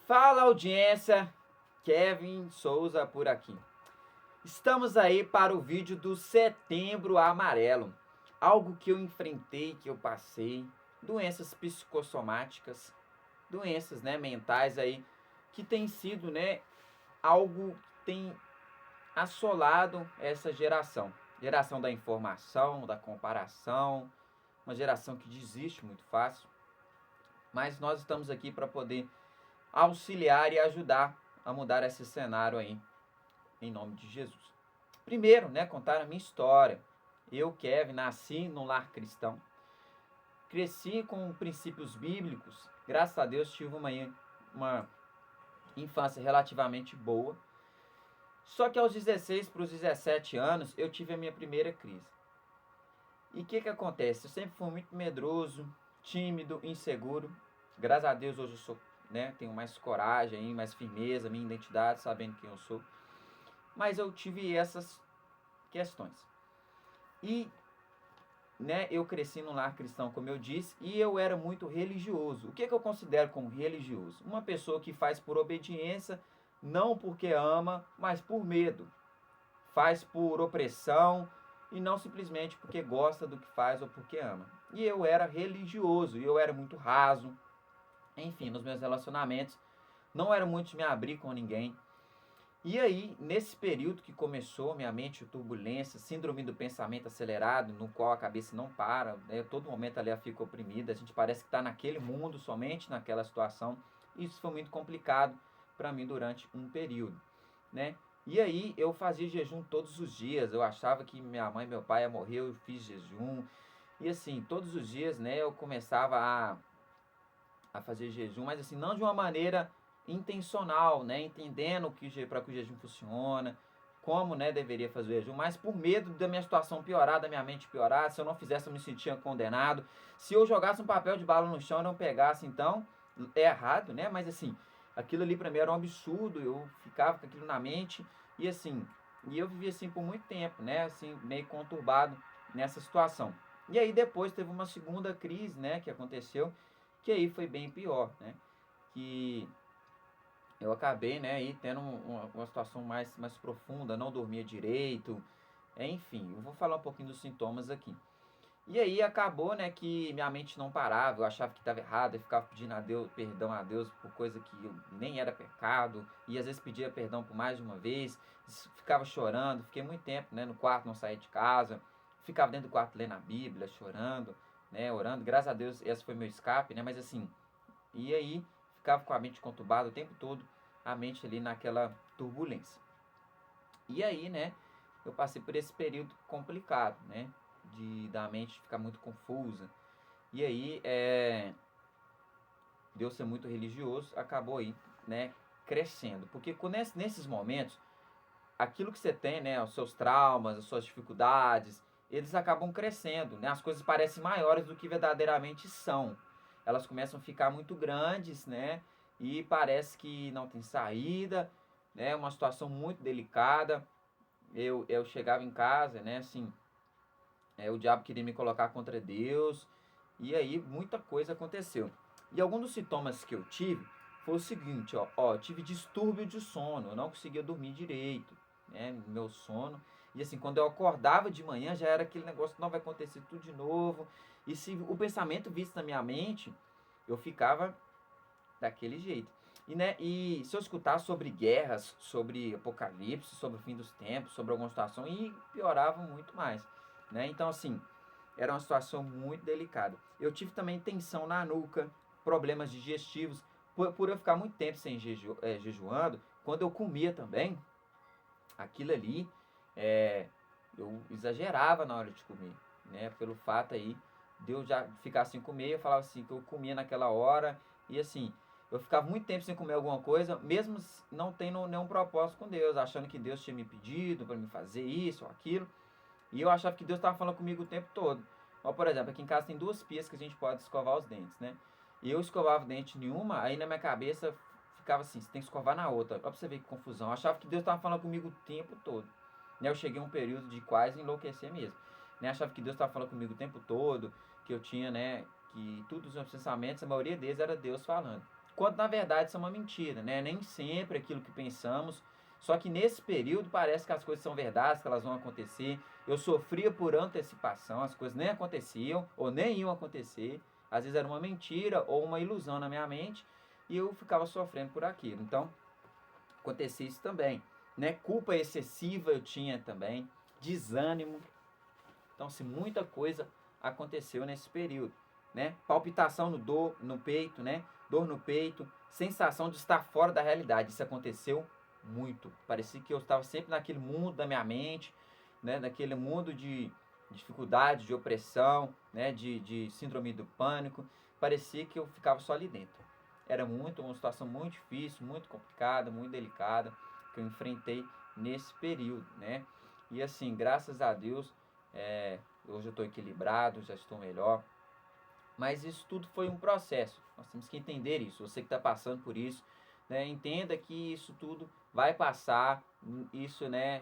Fala, audiência, Kevin Souza por aqui. Estamos aí para o vídeo do Setembro Amarelo. Algo que eu enfrentei, que eu passei, doenças psicossomáticas, doenças, mentais aí, que tem sido, algo que tem assolado essa geração. Geração da informação, da comparação, uma geração que desiste muito fácil. Mas nós estamos aqui para poder auxiliar e ajudar a mudar esse cenário aí, em nome de Jesus. Primeiro, contar a minha história. Eu, Kevin, nasci num lar cristão, cresci com princípios bíblicos, graças a Deus tive uma infância relativamente boa. Só que aos 16 para os 17 anos eu tive a minha primeira crise. E o que acontece? Eu sempre fui muito medroso, tímido, inseguro. Graças a Deus hoje eu sou, tenho mais coragem, mais firmeza, minha identidade, sabendo quem eu sou. Mas eu tive essas questões. E, eu cresci num lar cristão, como eu disse, e eu era muito religioso. O que eu considero como religioso? Uma pessoa que faz por obediência, não porque ama, mas por medo. Faz por opressão e não simplesmente porque gosta do que faz ou porque ama. E eu era religioso, e eu era muito raso. Enfim, nos meus relacionamentos, não era muito de me abrir com ninguém. E aí, nesse período que começou minha mente turbulência, síndrome do pensamento acelerado, no qual a cabeça não para, todo momento ali ela fica oprimida, a gente parece que está naquele mundo, somente naquela situação. Isso foi muito complicado para mim durante um período, E aí eu fazia jejum todos os dias, eu achava que minha mãe e meu pai iam morrer, eu fiz jejum. E assim, todos os dias, eu começava a fazer jejum, mas assim, não de uma maneira intencional, entendendo para que o jejum funciona, como, deveria fazer o jejum, mas por medo da minha situação piorar, da minha mente piorar. Se eu não fizesse, eu me sentia condenado. Se eu jogasse um papel de bala no chão e não pegasse, então, é errado, mas assim, aquilo ali para mim era um absurdo, eu ficava com aquilo na mente, e assim, e eu vivia assim por muito tempo, assim, meio conturbado nessa situação. E aí depois teve uma segunda crise, que aconteceu, que aí foi bem pior, que eu acabei, aí tendo uma situação mais profunda, não dormia direito, enfim, eu vou falar um pouquinho dos sintomas aqui. E aí acabou, que minha mente não parava, eu achava que estava errado, eu ficava pedindo perdão a Deus por coisa que nem era pecado, e às vezes pedia perdão por mais de uma vez, ficava chorando, fiquei muito tempo, no quarto, não saía de casa, ficava dentro do quarto lendo a Bíblia, chorando, orando. Graças a Deus esse foi meu escape, mas assim, e aí ficava com a mente conturbada o tempo todo, a mente ali naquela turbulência. E aí, eu passei por esse período complicado, da mente ficar muito confusa. E aí, Deus ser muito religioso, acabou aí, crescendo. Porque nesses momentos, aquilo que você tem, os seus traumas, as suas dificuldades, eles acabam crescendo, as coisas parecem maiores do que verdadeiramente são. Elas começam a ficar muito grandes, e parece que não tem saída, uma situação muito delicada. Eu chegava em casa, assim, o diabo queria me colocar contra Deus, e aí muita coisa aconteceu. E alguns dos sintomas que eu tive foi o seguinte, eu tive distúrbio de sono, eu não conseguia dormir direito, meu sono. E assim, quando eu acordava de manhã, já era aquele negócio, não vai acontecer tudo de novo. E se o pensamento visse na minha mente, eu ficava daquele jeito. E se eu escutar sobre guerras, sobre apocalipse, sobre o fim dos tempos, sobre alguma situação, e piorava muito mais, Então, assim, era uma situação muito delicada. Eu tive também tensão na nuca, problemas digestivos, por eu ficar muito tempo sem jejuando. Quando eu comia também, aquilo ali, eu exagerava na hora de comer, Pelo fato aí de eu já ficar sem comer, eu falava assim, que eu comia naquela hora, e assim, eu ficava muito tempo sem comer alguma coisa, mesmo não tendo nenhum propósito com Deus, achando que Deus tinha me pedido para me fazer isso ou aquilo, e eu achava que Deus estava falando comigo o tempo todo. Ó, por exemplo, aqui em casa tem duas pias que a gente pode escovar os dentes, E eu escovava o dente em uma, aí na minha cabeça ficava assim, você tem que escovar na outra. Ó, pra você ver que confusão. Eu achava que Deus estava falando comigo o tempo todo. Eu cheguei a um período de quase enlouquecer mesmo. Achava que Deus estava falando comigo o tempo todo, que eu tinha, que todos os meus pensamentos, a maioria deles era Deus falando. quando na verdade isso é uma mentira, né? Nem sempre aquilo que pensamos, só que nesse período parece que as coisas são verdades, que elas vão acontecer. Eu sofria por antecipação, as coisas nem aconteciam ou nem iam acontecer. Às vezes era uma mentira ou uma ilusão na minha mente e eu ficava sofrendo por aquilo. Então, acontecia isso também, né? Culpa excessiva eu tinha também, desânimo. Então, se muita coisa aconteceu nesse período, né? Palpitação no peito, né? Dor no peito, sensação de estar fora da realidade. Isso aconteceu muito. Parecia que eu estava sempre naquele mundo da minha mente, né? Naquele mundo de dificuldade, de opressão, né? De síndrome do pânico. Parecia que eu ficava só ali dentro. Era uma situação muito difícil, muito complicada, muito delicada que eu enfrentei nesse período, né? E assim, graças a Deus, hoje eu estou equilibrado, já estou melhor. Mas isso tudo foi um processo. Nós temos que entender isso. Você que está passando por isso, né, entenda que isso tudo vai passar. Isso, né,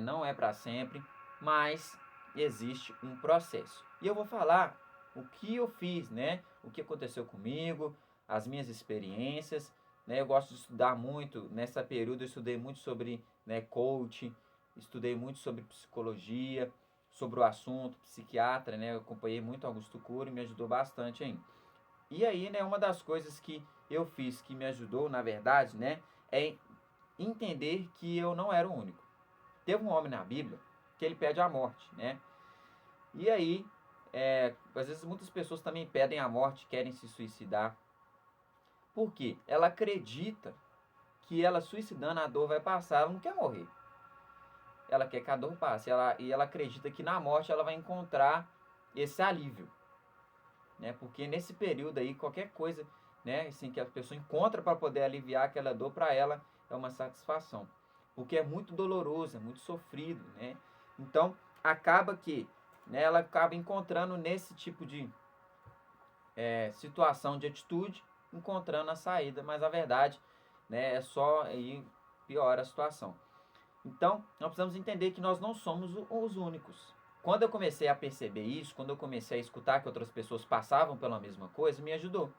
não é para sempre, mas existe um processo. E eu vou falar o que eu fiz, né, o que aconteceu comigo, as minhas experiências. Né, eu gosto de estudar muito. Nessa período eu estudei muito sobre, né, coaching, estudei muito sobre psicologia, sobre o assunto, psiquiatra, né? Eu acompanhei muito Augusto Cury e me ajudou bastante ainda. E aí, né, uma das coisas que eu fiz que me ajudou, na verdade, né, é entender que eu não era o único. Teve um homem na Bíblia que ele pede a morte, né? E aí, às vezes muitas pessoas também pedem a morte, querem se suicidar. Por quê? Ela acredita que ela suicidando a dor vai passar, ela não quer morrer. Ela quer que a dor passe. E ela acredita que na morte ela vai encontrar esse alívio. Né? Porque nesse período aí, qualquer coisa, né, assim, que a pessoa encontra para poder aliviar aquela dor, para ela é uma satisfação. Porque é muito doloroso, é muito sofrido. Né? Então, acaba que, né, ela acaba encontrando nesse tipo de situação, de atitude, encontrando a saída. Mas a verdade, né, é só aí piora a situação. Então, nós precisamos entender que nós não somos os únicos. Quando eu comecei a perceber isso, quando eu comecei a escutar que outras pessoas passavam pela mesma coisa, me ajudou.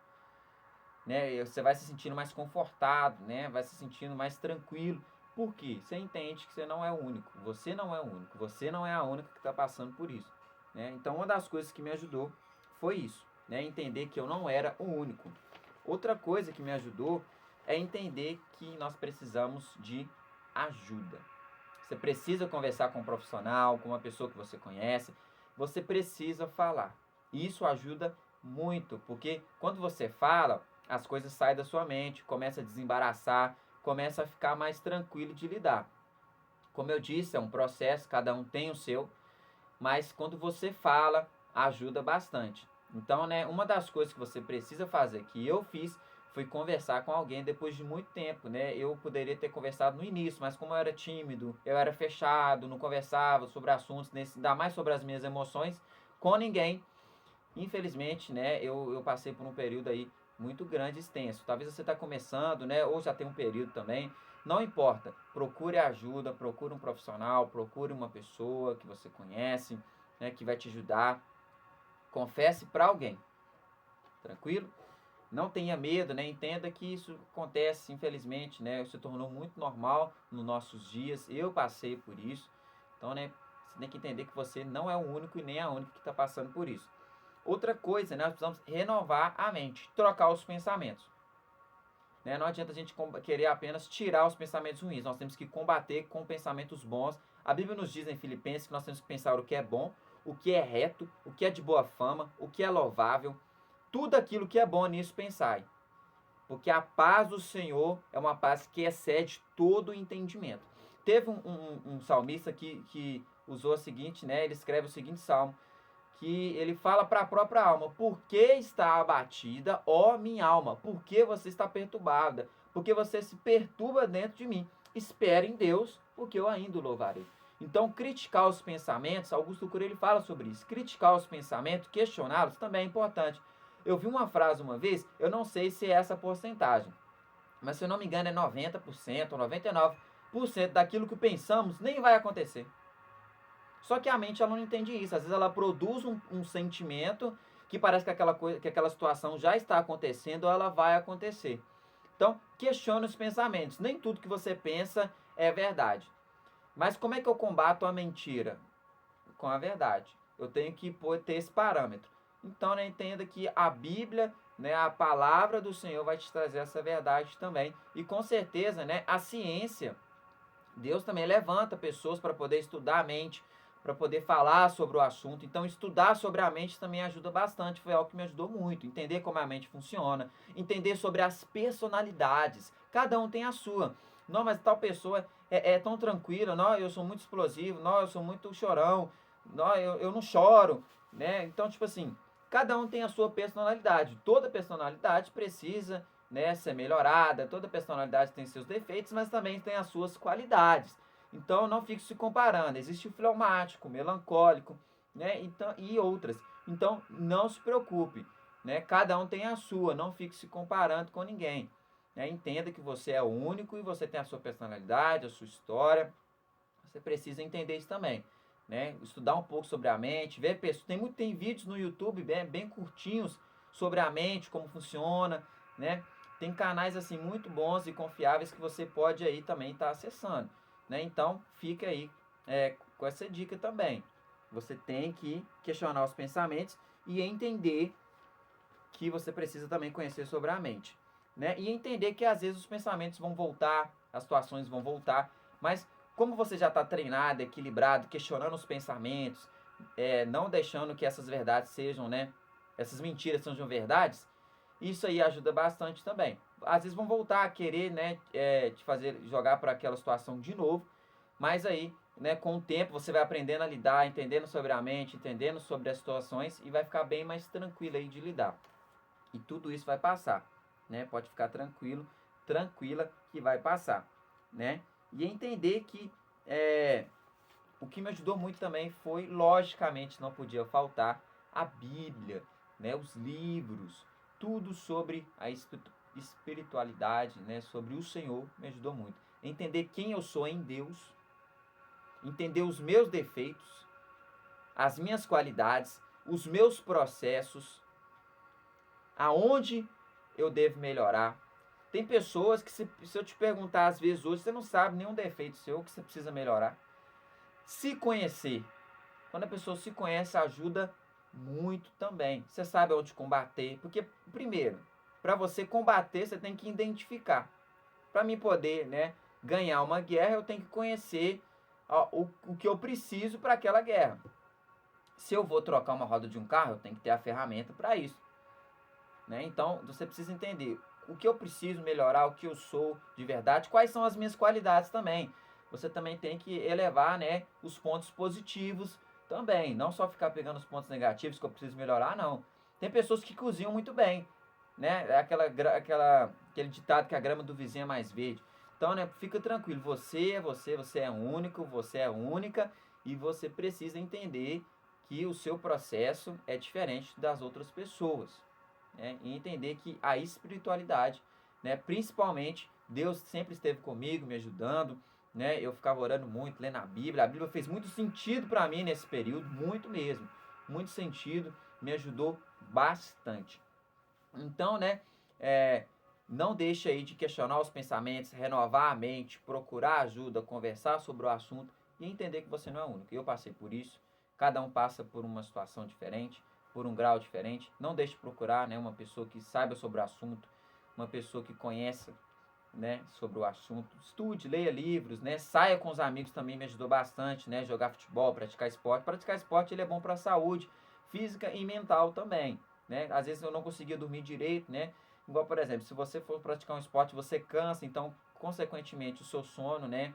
Né? Você vai se sentindo mais confortado, né? Vai se sentindo mais tranquilo. Por quê? Você entende que você não é o único. Você não é o único. Você não é a única que está passando por isso. Né? Então, uma das coisas que me ajudou foi isso. Né? Entender que eu não era o único. Outra coisa que me ajudou é entender que nós precisamos de ajuda. Você precisa conversar com um profissional, com uma pessoa que você conhece. Você precisa falar. E isso ajuda muito, porque quando você fala, as coisas saem da sua mente, começa a desembaraçar, começa a ficar mais tranquilo de lidar. Como eu disse, é um processo, cada um tem o seu, mas quando você fala, ajuda bastante. Então, né, uma das coisas que você precisa fazer, que eu fiz, foi conversar com alguém depois de muito tempo, né? Eu poderia ter conversado no início, mas como eu era tímido, eu era fechado, não conversava sobre assuntos, ainda mais sobre as minhas emoções, com ninguém. Infelizmente, né, eu passei por um período aí muito grande e extenso. Talvez você está começando, né, ou já tem um período também. Não importa, procure ajuda, procure um profissional, procure uma pessoa que você conhece, né, que vai te ajudar. Confesse para alguém, tranquilo? Não tenha medo, né? Entenda que isso acontece, infelizmente, né? Se tornou muito normal nos nossos dias. Eu passei por isso. Então, né? Você tem que entender que você não é o único e nem a única que está passando por isso. Outra coisa, né? Nós precisamos renovar a mente, trocar os pensamentos. Né? Não adianta a gente querer apenas tirar os pensamentos ruins. Nós temos que combater com pensamentos bons. A Bíblia nos diz em Filipenses que nós temos que pensar o que é bom, o que é reto, o que é de boa fama, o que é louvável. Tudo aquilo que é bom nisso pensai. Porque a paz do Senhor é uma paz que excede todo o entendimento. Teve um salmista que usou o seguinte, né? Ele escreve o seguinte salmo, que ele fala para a própria alma: por que está abatida, ó minha alma? Por que você está perturbada? Porque você se perturba dentro de mim. Espere em Deus, porque eu ainda o louvarei. Então, criticar os pensamentos, Augusto Cury ele fala sobre isso. Criticar os pensamentos, questioná-los também é importante. Eu vi uma frase uma vez, eu não sei se é essa porcentagem, mas se eu não me engano é 90% ou 99% daquilo que pensamos nem vai acontecer. Só que a mente ela não entende isso. Às vezes ela produz um sentimento que parece que aquela situação já está acontecendo ou ela vai acontecer. Então, questione os pensamentos. Nem tudo que você pensa é verdade. Mas como é que eu combato a mentira? Com a verdade. Eu tenho que ter esse parâmetro. Então, né, entenda que a Bíblia, né, a palavra do Senhor vai te trazer essa verdade também. E com certeza, né, a ciência, Deus também levanta pessoas para poder estudar a mente, para poder falar sobre o assunto. Então, estudar sobre a mente também ajuda bastante. Foi algo que me ajudou muito. Entender como a mente funciona, entender sobre as personalidades. Cada um tem a sua. Não, mas tal pessoa é tão tranquila. Não, eu sou muito explosivo. Não, eu sou muito chorão. Não, eu não choro. Né? Então, tipo assim, cada um tem a sua personalidade. Toda personalidade precisa, né, ser melhorada. Toda personalidade tem seus defeitos, mas também tem as suas qualidades. Então não fique se comparando. Existe o fleumático, melancólico, né? Então, e outras. Então não se preocupe, né? Cada um tem a sua. Não fique se comparando com ninguém. Né? Entenda que você é único e você tem a sua personalidade, a sua história. Você precisa entender isso também. Né? Estudar um pouco sobre a mente, ver pessoas. Tem vídeos no YouTube bem curtinhos sobre a mente, como funciona, né? Tem canais assim muito bons e confiáveis que você pode aí também estar acessando, né? Então fica aí com essa dica também. Você tem que questionar os pensamentos e entender que você precisa também conhecer sobre a mente, né? E entender que às vezes os pensamentos vão voltar, as situações vão voltar, mas como você já está treinado, equilibrado, questionando os pensamentos, não deixando que essas verdades sejam, né? Essas mentiras sejam verdades, isso aí ajuda bastante também. Às vezes vão voltar a querer, né, te fazer jogar para aquela situação de novo, mas aí, né, com o tempo você vai aprendendo a lidar, entendendo sobre a mente, entendendo sobre as situações e vai ficar bem mais tranquilo aí de lidar. E tudo isso vai passar, né? Pode ficar tranquilo, tranquila que vai passar, né? E entender que o que me ajudou muito também foi, logicamente, não podia faltar a Bíblia, né? Os livros, tudo sobre a espiritualidade, né? Sobre o Senhor me ajudou muito. Entender quem eu sou em Deus, entender os meus defeitos, as minhas qualidades, os meus processos, aonde eu devo melhorar. Tem pessoas que, se eu te perguntar às vezes hoje, você não sabe nenhum defeito seu que você precisa melhorar. Se conhecer. Quando a pessoa se conhece, ajuda muito também. Você sabe onde combater. Porque, primeiro, para você combater, você tem que identificar. Para mim poder, né, ganhar uma guerra, eu tenho que conhecer o que eu preciso para aquela guerra. Se eu vou trocar uma roda de um carro, eu tenho que ter a ferramenta para isso. Né? Então, você precisa entender o que eu preciso melhorar, o que eu sou de verdade, quais são as minhas qualidades também. Você também tem que elevar, né, os pontos positivos também, não só ficar pegando os pontos negativos que eu preciso melhorar, não. Tem pessoas que cozinham muito bem, né? Aquele ditado que a grama do vizinho é mais verde. Então, né, fica tranquilo, você é único, você é única e você precisa entender que o seu processo é diferente das outras pessoas. Né? E entender que a espiritualidade, né, principalmente, Deus sempre esteve comigo, me ajudando, né? Eu ficava orando muito, lendo a Bíblia fez muito sentido para mim nesse período, muito mesmo, muito sentido, me ajudou bastante. Então, né, não deixe aí de questionar os pensamentos, renovar a mente, procurar ajuda, conversar sobre o assunto e entender que você não é único. Eu passei por isso, cada um passa por uma situação diferente, por um grau diferente. Não deixe de procurar, né, uma pessoa que saiba sobre o assunto, uma pessoa que conheça, né, sobre o assunto. Estude, leia livros, né, saia com os amigos também me ajudou bastante, né, jogar futebol, praticar esporte. Praticar esporte ele é bom para a saúde física e mental também, né? Às vezes eu não conseguia dormir direito, né? Igual, por exemplo, se você for praticar um esporte, você cansa, então, consequentemente, o seu sono, né,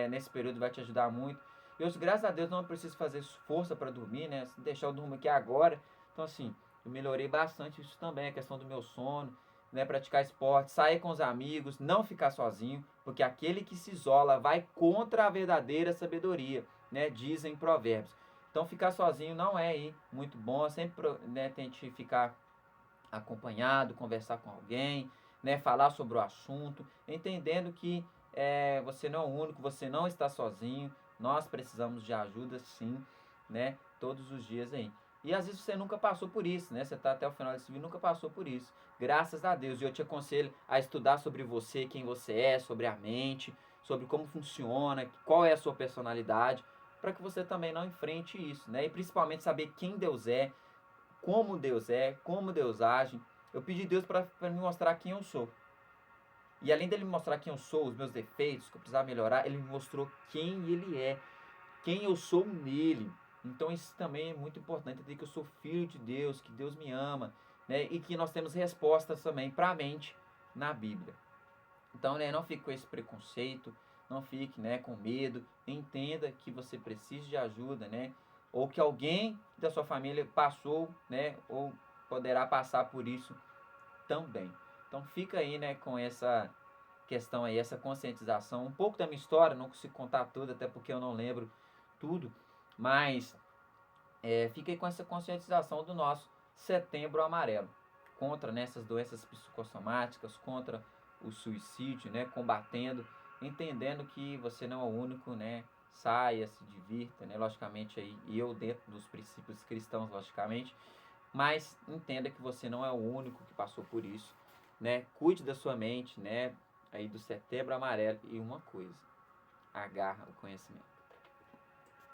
nesse período vai te ajudar muito. Eu, graças a Deus, não preciso fazer força para dormir, né? Se deixar eu durmo aqui agora. Então, assim, eu melhorei bastante isso também, a questão do meu sono, né? Praticar esporte, sair com os amigos, não ficar sozinho, porque aquele que se isola vai contra a verdadeira sabedoria, né? Dizem provérbios. Então, ficar sozinho não é aí muito bom. Sempre, né, tente ficar acompanhado, conversar com alguém, né, falar sobre o assunto, entendendo que você não é o único, você não está sozinho, nós precisamos de ajuda sim, né, todos os dias aí. E às vezes você nunca passou por isso, né? Você está até o final desse vídeo, nunca passou por isso. Graças a Deus. E eu te aconselho a estudar sobre você, quem você é, sobre a mente, sobre como funciona, qual é a sua personalidade, para que você também não enfrente isso, né? E principalmente saber quem Deus é, como Deus age. Eu pedi a Deus para me mostrar quem eu sou. E além dele me mostrar quem eu sou, os meus defeitos, que eu precisava melhorar, ele me mostrou quem ele é, quem eu sou nele. Então isso também é muito importante, entender que eu sou filho de Deus, que Deus me ama, né? E que nós temos respostas também para a mente na Bíblia. Então, né, não fique com esse preconceito, não fique, né, com medo, entenda que você precisa de ajuda, né? Ou que alguém da sua família passou, né, ou poderá passar por isso também. Então fica aí, né, com essa questão aí, essa conscientização, um pouco da minha história, não consigo contar tudo, até porque eu não lembro tudo, mas fica aí com essa conscientização do nosso Setembro Amarelo, contra, né, essas doenças psicossomáticas, contra o suicídio, né, combatendo, entendendo que você não é o único, né, saia, se divirta, né, logicamente aí, e eu dentro dos princípios cristãos, logicamente, mas entenda que você não é o único que passou por isso, né? Cuide da sua mente, né? Aí do Setembro Amarelo. E uma coisa, agarra o conhecimento.